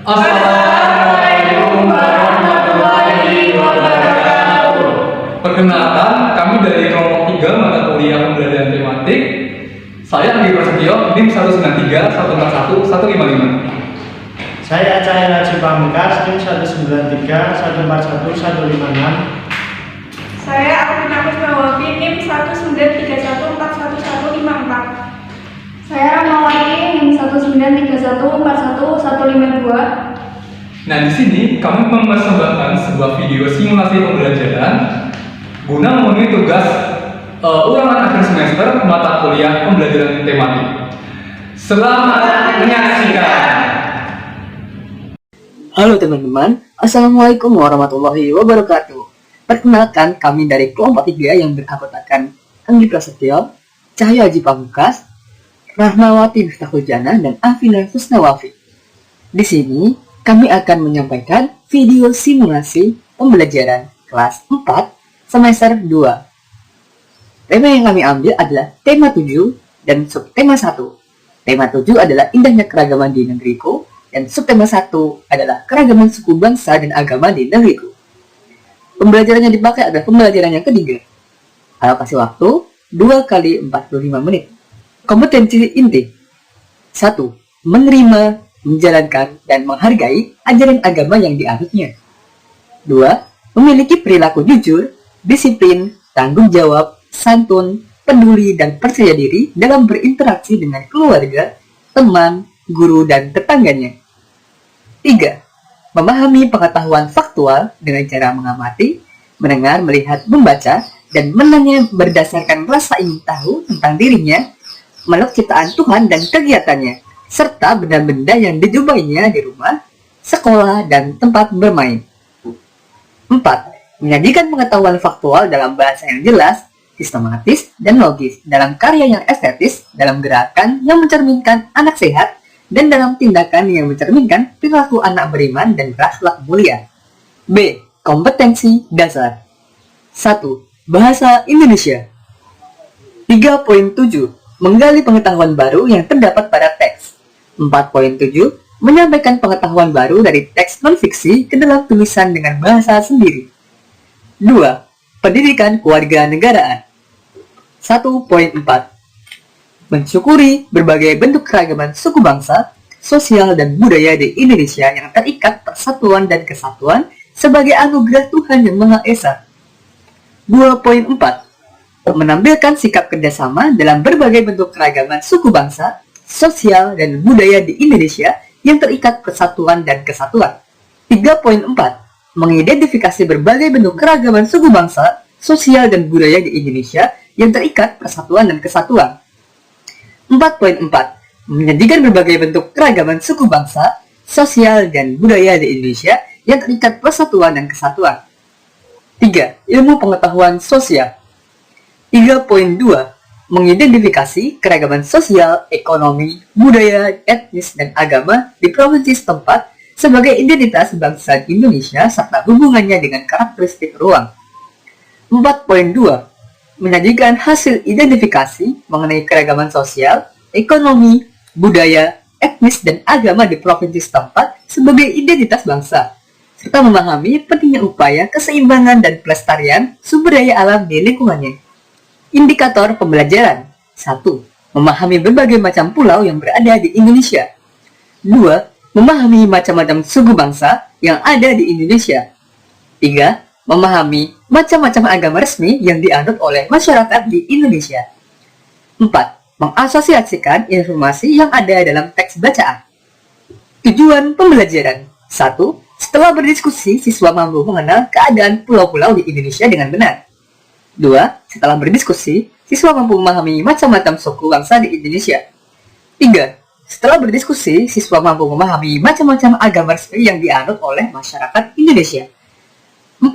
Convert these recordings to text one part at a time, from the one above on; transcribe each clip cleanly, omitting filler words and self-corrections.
Assalamualaikum warahmatullahi wabarakatuh. Perkenalkan, kami dari kelompok 3 mata kuliah pembelajaran tematik. Saya Andi Prasetyo, NIM 193 141 155. Saya Cahaya Haji Pamungkas, NIM 193 141 156. Saya Alvina Kusmawafi, NIM 193141154. Saya Rahmawati, NIM 193141152. Nah, di sini kami mempersembahkan sebuah video simulasi pembelajaran guna memenuhi tugas ulangan akhir semester mata kuliah pembelajaran tematik. Selamat menyaksikan. Halo teman-teman, Assalamualaikum warahmatullahi wabarakatuh. Perkenalkan, kami dari kelompok 3 yang beranggotakan Andi Prasetyo, Cahaya Haji Pamungkas, Rahmawati Miftahul-Jannah, dan Alvina Kusmawafi. Di sini, kami akan menyampaikan video simulasi pembelajaran kelas 4 semester 2. Tema yang kami ambil adalah tema 7 dan subtema 1. Tema 7 adalah indahnya keragaman di negeriku, dan subtema 1 adalah keragaman suku bangsa dan agama di negeriku. Pembelajaran yang dipakai adalah pembelajaran yang ketiga. Alokasi waktu 2 kali 45 menit. Kompetensi inti 1. Menerima, menjalankan, dan menghargai ajaran agama yang dianutnya. 2. Memiliki perilaku jujur, disiplin, tanggung jawab, santun, peduli, dan percaya diri dalam berinteraksi dengan keluarga, teman, guru, dan tetangganya. 3. Memahami pengetahuan faktual dengan cara mengamati, mendengar, melihat, membaca, dan menanya berdasarkan rasa ingin tahu tentang dirinya, makhluk ciptaan Tuhan dan kegiatannya, serta benda-benda yang dijumpainya di rumah, sekolah, dan tempat bermain. 4. Menyajikan pengetahuan faktual dalam bahasa yang jelas, sistematis, dan logis, dalam karya yang estetis, dalam gerakan yang mencerminkan anak sehat, dan dalam tindakan yang mencerminkan perilaku anak beriman dan berakhlak mulia. B. Kompetensi dasar 1. Bahasa Indonesia. 3.7. Menggali pengetahuan baru yang terdapat pada teks. 4.7. Menyampaikan pengetahuan baru dari teks non-fiksi ke dalam tulisan dengan bahasa sendiri. 2. Pendidikan kewarganegaraan. 1.4. Mensyukuri berbagai bentuk keragaman suku bangsa, sosial, dan budaya di Indonesia yang terikat persatuan dan kesatuan sebagai anugerah Tuhan Yang Maha Esa. 2.4. Menampilkan sikap kerjasama dalam berbagai bentuk keragaman suku bangsa, sosial, dan budaya di Indonesia yang terikat persatuan dan kesatuan. 3.4. Mengidentifikasi berbagai bentuk keragaman suku bangsa, sosial, dan budaya di Indonesia yang terikat persatuan dan kesatuan. 4.4. Menyajikan berbagai bentuk keragaman suku bangsa, sosial, dan budaya di Indonesia yang terikat persatuan dan kesatuan. 3. Ilmu pengetahuan sosial. 3.2. Mengidentifikasi keragaman sosial, ekonomi, budaya, etnis, dan agama di provinsi setempat sebagai identitas bangsa Indonesia serta hubungannya dengan karakteristik ruang. 4.2. Menyajikan hasil identifikasi mengenai keragaman sosial, ekonomi, budaya, etnis, dan agama di provinsi setempat sebagai identitas bangsa, serta memahami pentingnya upaya keseimbangan dan pelestarian sumber daya alam di lingkungannya. Indikator pembelajaran 1. Memahami berbagai macam pulau yang berada di Indonesia. 2. Memahami macam-macam suku bangsa yang ada di Indonesia. 3. Memahami macam-macam agama resmi yang dianut oleh masyarakat di Indonesia. 4. Mengasosiasikan informasi yang ada dalam teks bacaan. Tujuan pembelajaran 1. Setelah berdiskusi, siswa mampu mengenal keadaan pulau-pulau di Indonesia dengan benar. 2. Setelah berdiskusi, siswa mampu memahami macam-macam suku bangsa di Indonesia. 3. Setelah berdiskusi, siswa mampu memahami macam-macam agama resmi yang dianut oleh masyarakat Indonesia. 4.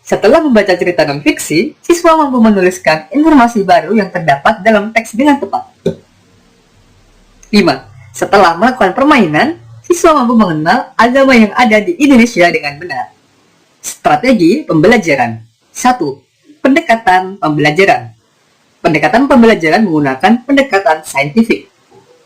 Setelah membaca cerita non-fiksi, siswa mampu menuliskan informasi baru yang terdapat dalam teks dengan tepat. 5. Setelah melakukan permainan, siswa mampu mengenal agama yang ada di Indonesia dengan benar. Strategi pembelajaran 1. Pendekatan pembelajaran. Pendekatan pembelajaran menggunakan pendekatan saintifik.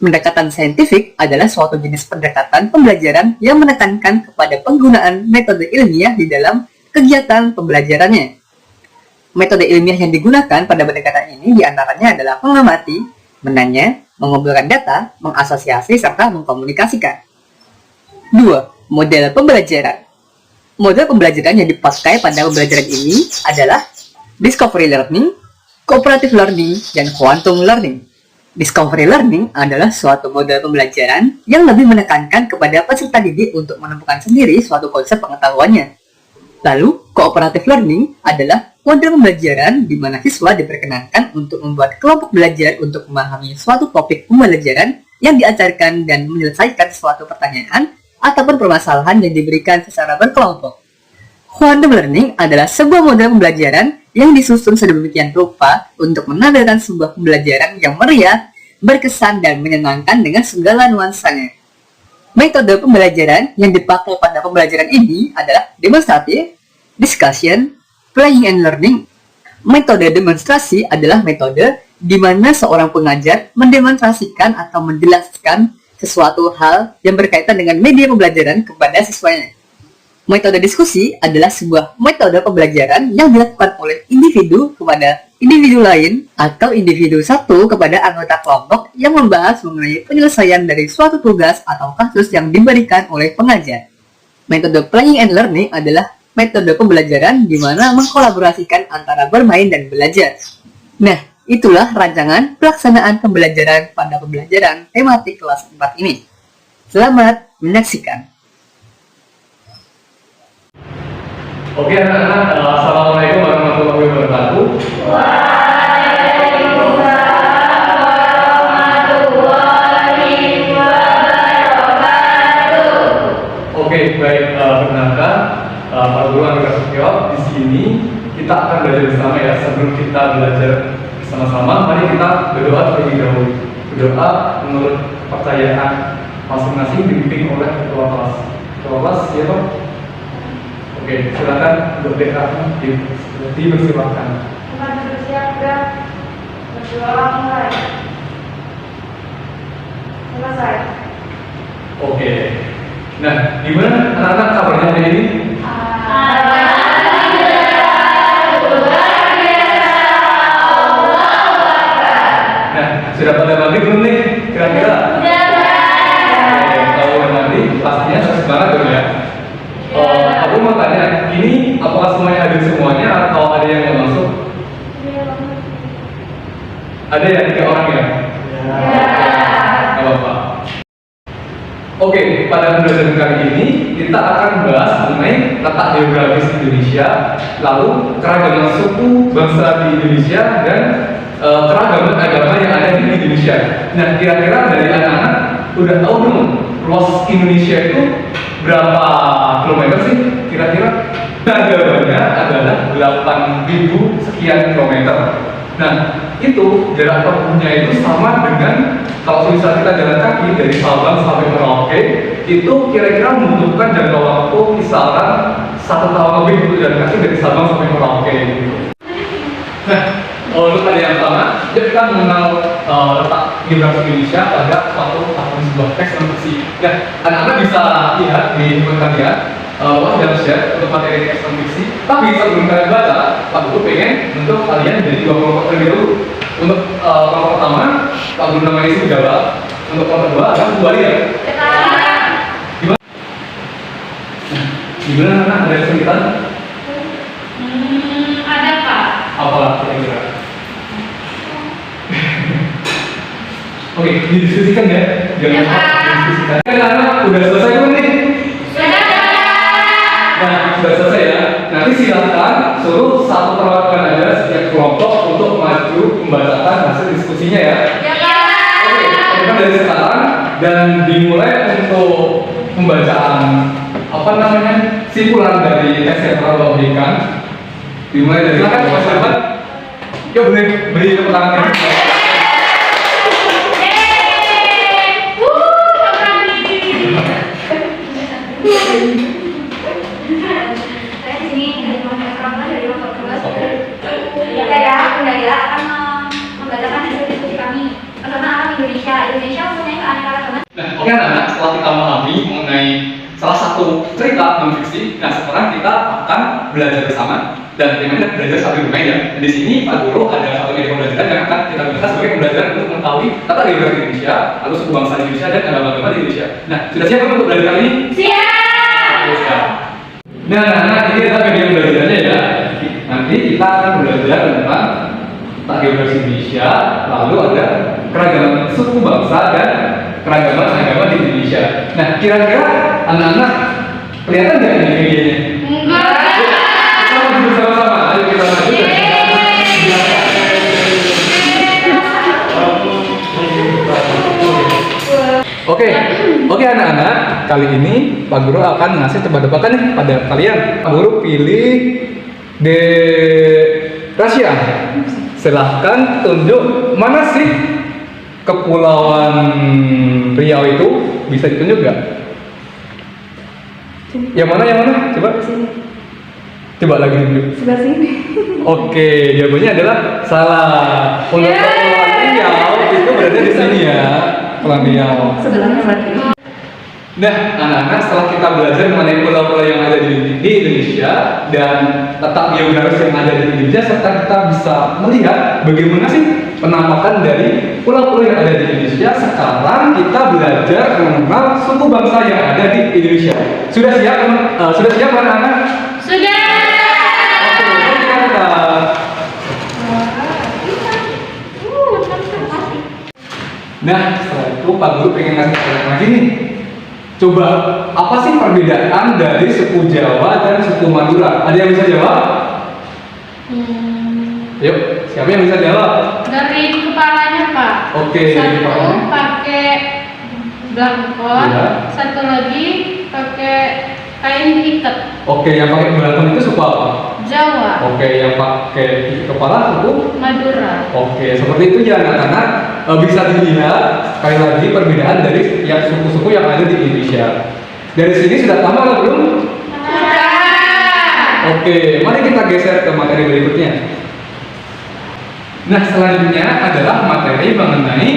Pendekatan saintifik adalah suatu jenis pendekatan pembelajaran yang menekankan kepada penggunaan metode ilmiah di dalam kegiatan pembelajarannya. Metode ilmiah yang digunakan pada pendekatan ini diantaranya adalah mengamati, menanya, mengumpulkan data, mengasosiasi, serta mengkomunikasikan. 2. Model pembelajaran. Model pembelajaran yang dipakai pada pembelajaran ini adalah discovery learning, cooperative learning, dan quantum learning. Discovery learning adalah suatu model pembelajaran yang lebih menekankan kepada peserta didik untuk menemukan sendiri suatu konsep pengetahuannya. Lalu, cooperative learning adalah model pembelajaran di mana siswa diperkenankan untuk membuat kelompok belajar untuk memahami suatu topik pembelajaran yang diajarkan dan menyelesaikan suatu pertanyaan ataupun permasalahan yang diberikan secara berkelompok. Quantum learning adalah sebuah model pembelajaran yang disusun sedemikian rupa untuk menampilkan sebuah pembelajaran yang meriah, berkesan, dan menyenangkan dengan segala nuansanya. Metode pembelajaran yang dipakai pada pembelajaran ini adalah demonstratif, discussion, playing and learning. Metode demonstrasi adalah metode di mana seorang pengajar mendemonstrasikan atau menjelaskan sesuatu hal yang berkaitan dengan media pembelajaran kepada siswanya. Metode diskusi adalah sebuah metode pembelajaran yang dilakukan oleh individu kepada individu lain atau individu satu kepada anggota kelompok yang membahas mengenai penyelesaian dari suatu tugas atau kasus yang diberikan oleh pengajar. Metode playing and learning adalah metode pembelajaran di mana mengkolaborasikan antara bermain dan belajar. Nah, itulah rancangan pelaksanaan pembelajaran pada pembelajaran tematik kelas 4 ini. Selamat menyaksikan. Oke anak-anak, Assalamualaikum warahmatullahi wabarakatuh. Oke, baik, perkenalkan Pak Guru Andika Setio. Di sini kita akan belajar bersama ya. Sebelum kita belajar bersama-sama, mari kita berdoa terlebih dahulu. Berdoa menurut kepercayaan masing-masing dibimbing oleh ketua kelas. Ketua kelas, ya Pak? Oke, silakan untuk DA dipersilakan. Teman bersiap dan berdoa mulai. Selesai. Oke. Nah, gimana anak-anak kabarnya hari ini? Nah, sudah pada mandi belum nih? Kira-kira? Oke, kalau udah mandi, pastinya semangat dong ya. Aku mau tanya, ini apakah semuanya hadir semuanya atau ada yang nggak masuk? Ada ya 3 orang ya? Nggak apa-apa. Oke, pada pembelajaran kali ini kita akan membahas mengenai letak geografis Indonesia, lalu keragaman suku bangsa di Indonesia dan keragaman agama yang ada di Indonesia. Nah, kira-kira dari anak-anak udah tahu belum luas Indonesia itu berapa kilometer sih kira-kira? Jawabannya adalah 8.000 sekian kilometer. Nah, itu jarak tempuhnya itu sama dengan kalau misalnya kita jalan kaki dari Sabang sampai Merauke, itu kira-kira membutuhkan jangka waktu kisaran 1 tahun lebih untuk jalan kaki dari Sabang sampai Merauke. Gitu. Nah, untuk tadi yang pertama, yuk kita mengenal letak geografis Indonesia pada suatu atau sebuah teks non-fiksi. Nah, anak-anak bisa lihat di handphone kalian, wah dan share untuk materi teks non-fiksi. Tapi sebelum kalian baca, Pak Guru pengen untuk kalian jadi 2 kelompok terlebih dahulu. Untuk kelompok pertama, Pak Guru namanya isi jawab. Untuk kelompok kedua adalah kembali ya. Gimana? Nah, gimana anak ada kesulitan? Ada Pak. Apalah kira-kira? Oke, didiskusikan ya. Jangan lupa didiskusikan. Anak-anak udah selesai belum nih? Nah, sudah selesai ya. Nanti silakan suruh satu perwakilan aja setiap kelompok untuk maju membacakan hasil diskusinya ya. Oke, kita dari sekarang dan dimulai untuk pembacaan simpulan dari tes yang telah berikan. Dimulai dari silakan Mas Sahabat. Yuk beri tepuk tangan. Saya akan membacakan hasil diskusi kami. Pertama, Indonesia mempunyai salah satu cerita non fiksi. Nah, sekarang kita akan belajar bersama dan temanya belajar sambil bermain ya. Di sini Pak Guru ada satu media pembelajaran yang akan kita gunakan sebagai pembelajaran untuk mengetahui tata geografi Indonesia, lalu suku bangsa di Indonesia dan agama-agama di Indonesia. Nah, sudah siap belum untuk belajar kali ini? Siap. Oke, siap. Nah, ini adalah media pembelajarannya ya. Nanti kita akan belajar tentang tata geografi Indonesia, lalu ada keragaman suku bangsa dan keragaman agama di Indonesia. Nah, kira-kira anak-anak kelihatan nggak ini videonya? Enggak. Kita mau bersama-sama. Ayo kita lanjut. Oke anak-anak, kali ini Pak Guru akan ngasih tebak-tebakan nih pada kalian. Pak Guru pilih de Rasia. Silahkan tunjuk mana sih kepulauan Riau itu, bisa ditunjuk nggak? Yang mana? Coba. Coba lagi tunjuk. Sebelah sini. Oke, jawabannya adalah salah. Untuk kepulauan Riau itu berada di sini ya, Kepulauan Riau. Sebelahnya berarti. Nah, anak-anak, setelah kita belajar mengenai pulau-pulau yang ada di Indonesia dan letak geografis yang ada di Indonesia, serta kita bisa melihat bagaimana sih penampakan dari pulau-pulau yang ada di Indonesia, sekarang kita belajar mengenal suku bangsa yang ada di Indonesia. Sudah siap anak-anak? Sudah. Oke, mari kita. Nah, setelah itu Pak Guru pengen ngasih kalian lagi nih. Coba, apa sih perbedaan dari suku Jawa dan suku Madura? Ada yang bisa jawab? Yuk, siapa yang bisa jawab? Dari kepalanya Pak. Oke, dari Satu kepalanya. pakai belangkon, Iya. satu lagi pakai kain ikat. Oke, yang pakai belangkon itu suku apa? Jawa. Oke, yang pakai kepala suku? Madura. Oke, seperti itu ya anak-anak. Bisa dilihat sekali lagi perbedaan dari yang suku-suku yang ada di Indonesia. Dari sini sudah paham atau belum? Sudah. Oke, mari kita geser ke materi berikutnya. Nah, selanjutnya adalah materi mengenai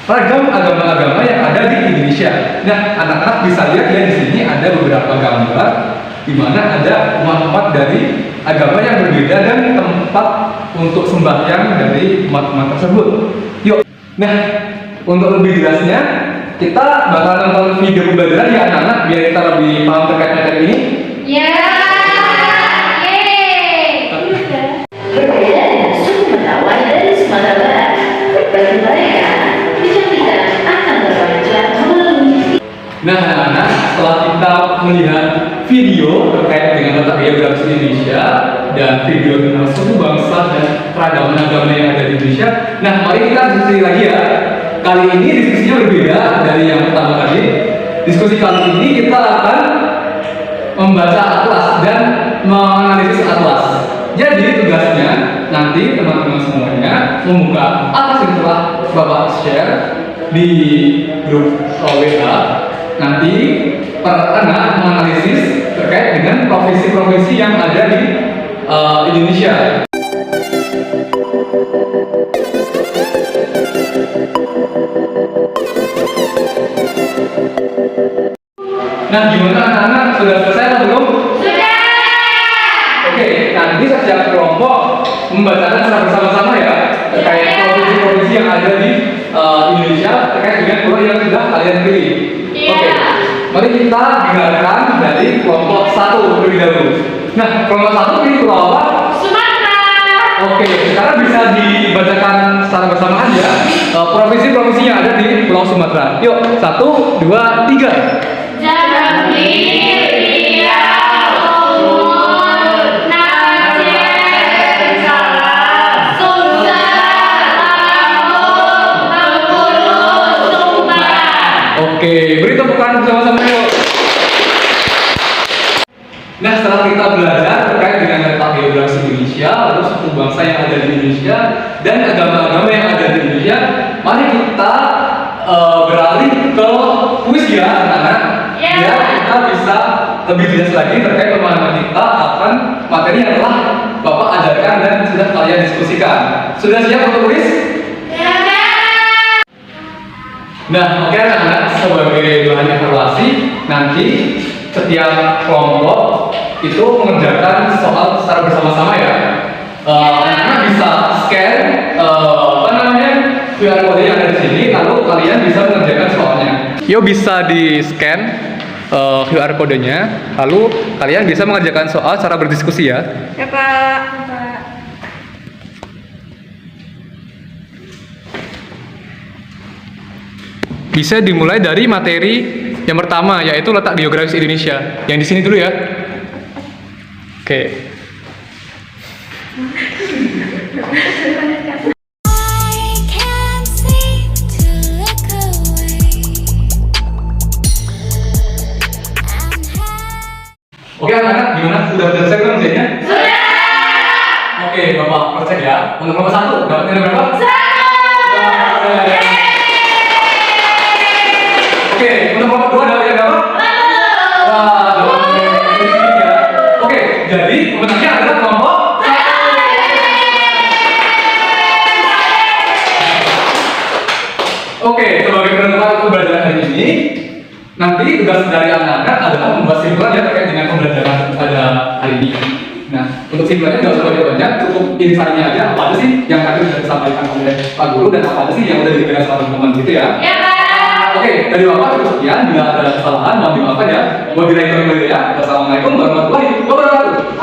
ragam agama-agama yang ada di Indonesia. Nah, anak-anak bisa lihat ya di sini ada beberapa gambar di mana ada umat-umat dari agama yang berbeda dan tempat untuk sembahyang dari umat-umat tersebut. Yuk. Nah, untuk lebih jelasnya kita bakal nonton video pembelajaran ya anak-anak biar kita lebih paham terkait materi ini. Ya. Yeay. Berbeda dengan suku Mentawai dari Sumatera Barat, bagi mereka, kecantikan akan berpanjang melalui. Nah, anak-anak, setelah kita melihat video terkait dengan letak geografis Indonesia dan video tentang suku bangsa dan keragaman agama yang ada di Indonesia, nah mari kita diskusi lagi ya. Kali ini diskusinya berbeda dari yang pertama tadi. Diskusi kali ini kita akan membaca atlas dan menganalisis atlas. Jadi tugasnya nanti teman-teman semuanya membuka atlas yang telah Bapak share di grup WA. Nanti para anak menganalisis terkait dengan provinsi-provinsi yang ada di Indonesia. Nah, gimana anak-anak? Sudah selesai atau belum? Sudah. Oke, nanti setiap kelompok membacakan secara bersama-sama ya terkait provinsi-provinsi yang ada di Indonesia terkait dengan pulau yang sudah kalian pilih. Oke, mari kita dengarkan dari kelompok 1 terlebih dahulu. Nah, kelompok 1 pilih pulau apa? Sumatera. Oke, sekarang bisa dibacakan secara bersamaan ya provinsi-provinsi yang ada di Pulau Sumatera. Yuk, 1, 2, 3. Jambi, Riau, Sumut, Aceh, Sumsel, Lampung, Bengkulu, Sumbar. Oke, beri tepukan bersama-sama yuk. Nah, setelah kita belajar terkait dengan letak geografis Indonesia, lalu suku bangsa yang ada di Indonesia dan agama-agama yang ada di Indonesia, mari kita beralih ke kuis ya anak-anak. Ya. Biar kita bisa lebih jelas lagi terkait pemahaman kita akan materi yang telah Bapak ajarkan dan sudah kalian diskusikan. Sudah siap untuk kuis? Ya. Nah, oke anak-anak, sebagai bahan evaluasi, nanti setiap kelompok itu mengerjakan soal secara bersama-sama ya. Anak-anak bisa scan QR code yang ada di sini, lalu kalian bisa mengerjakan soalnya. Yo bisa di scan QR kodenya, lalu kalian bisa mengerjakan soal secara berdiskusi ya. Ya Pak. Bisa dimulai dari materi yang pertama, yaitu letak geografis Indonesia. Yang di sini dulu ya. Oke. Oke anak-anak, gimana? Sudah selesai belum ngerjainnya? Sudah! Oke, Bapak percek ya. Untuk nomor 1, dapat nilai berapa? 1! Oke, untuk nomor 2 dapat nilai berapa? 1! Wah, dapat nilai 3. Oke, jadi pemenangnya adalah kelompok 1. Oke, sebagai penentuan pembelajaran hari ini, nanti tugas dari anak-anak adalah membuat simpulan ya terkait dengan pembelajaran pada hari ini. Nah, untuk simpulannya nggak usah banyak-banyak, cukup insight-nya aja apa aja sih yang tadi sudah disampaikan oleh Pak Guru dan apa aja sih yang udah dipegang sama teman-teman gitu ya. Ya Pak. Oke, dari Bapak cukup sekian. Bila ada kesalahan mohon dimaafkan ya. Wabillahi taufiq wal hidayah. Wassalamualaikum warahmatullahi wabarakatuh.